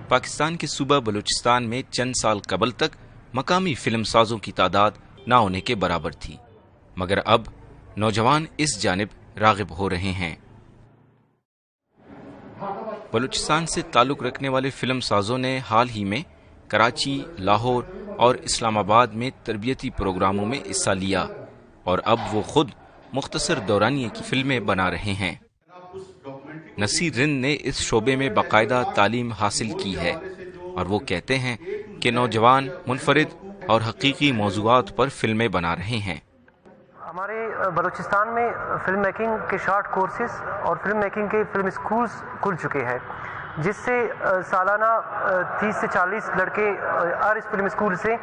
پاکستان کے صوبہ بلوچستان میں چند سال قبل تک مقامی فلم سازوں کی تعداد نہ ہونے کے برابر تھی، مگر اب نوجوان اس جانب راغب ہو رہے ہیں۔ بلوچستان سے تعلق رکھنے والے فلم سازوں نے حال ہی میں کراچی، لاہور اور اسلام آباد میں تربیتی پروگراموں میں حصہ لیا اور اب وہ خود مختصر دورانیے کی فلمیں بنا رہے ہیں۔ نصیر رند نے اس شعبے میں باقاعدہ تعلیم حاصل کی ہے اور وہ کہتے ہیں کہ نوجوان منفرد اور حقیقی موضوعات پر فلمیں بنا رہے ہیں۔ ہمارے بلوچستان میں فلم میکنگ کے شارٹ کورسز اور فلم میکنگ کے فلم اسکولز کھل چکے ہیں، جس سے سالانہ 30 سے 40 لڑکے ہر اس فلم اسکول سے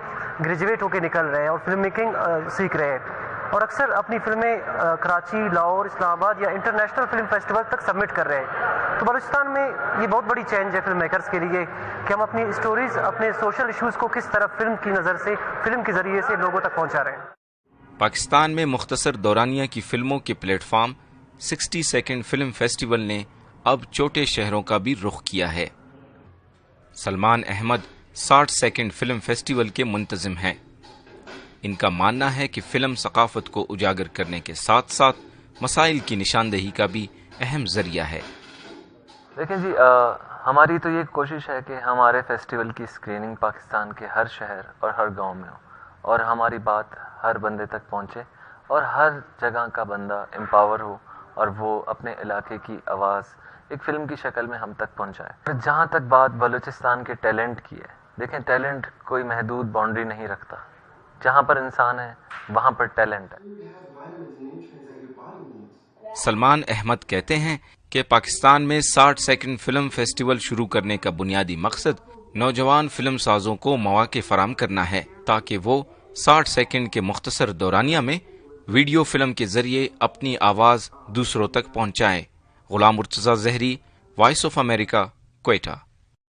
گریجویٹ ہو کے نکل رہے ہیں اور فلم میکنگ سیکھ رہے ہیں، اور اکثر اپنی فلمیں کراچی، لاہور، اسلام آباد یا انٹرنیشنل فلم فیسٹیول تک سبمٹ کر رہے ہیں۔ تو بلوچستان میں یہ بہت بڑی چینج ہے فلم میکرز کے لیے کہ ہم اپنی اسٹوریز، اپنے سوشل ایشوز کو کس طرح فلم کی نظر سے، فلم کے ذریعے سے لوگوں تک پہنچا رہے ہیں۔ پاکستان میں مختصر دورانیہ کی فلموں کے platform 60 second film festival نے اب چھوٹے شہروں کا بھی رخ کیا ہے۔ Salman Ahmed 60 second film festival کے منتظم ہیں۔ ان کا ماننا ہے کہ فلم ثقافت کو اجاگر کرنے کے ساتھ ساتھ مسائل کی نشاندہی کا بھی اہم ذریعہ ہے۔ دیکھیں جی، ہماری تو یہ کوشش ہے کہ ہمارے فیسٹیول کی اسکریننگ پاکستان کے ہر شہر اور ہر گاؤں میں ہو اور ہماری بات ہر بندے تک پہنچے اور ہر جگہ کا بندہ امپاور ہو اور وہ اپنے علاقے کی آواز ایک فلم کی شکل میں ہم تک پہنچائے۔ جہاں تک بات بلوچستان کے ٹیلنٹ کی ہے، دیکھیں ٹیلنٹ کوئی محدود باؤنڈری نہیں رکھتا، جہاں پر انسان ہے وہاں پر ٹیلنٹ ہے۔ سلمان احمد کہتے ہیں کہ پاکستان میں 60 سیکنڈ فلم فیسٹیول شروع کرنے کا بنیادی مقصد نوجوان فلم سازوں کو مواقع فراہم کرنا ہے تاکہ وہ 60 سیکنڈ کے مختصر دورانیہ میں ویڈیو فلم کے ذریعے اپنی آواز دوسروں تک پہنچائیں۔ غلام مرتضی زہری، وائس آف امریکہ، کوئٹہ۔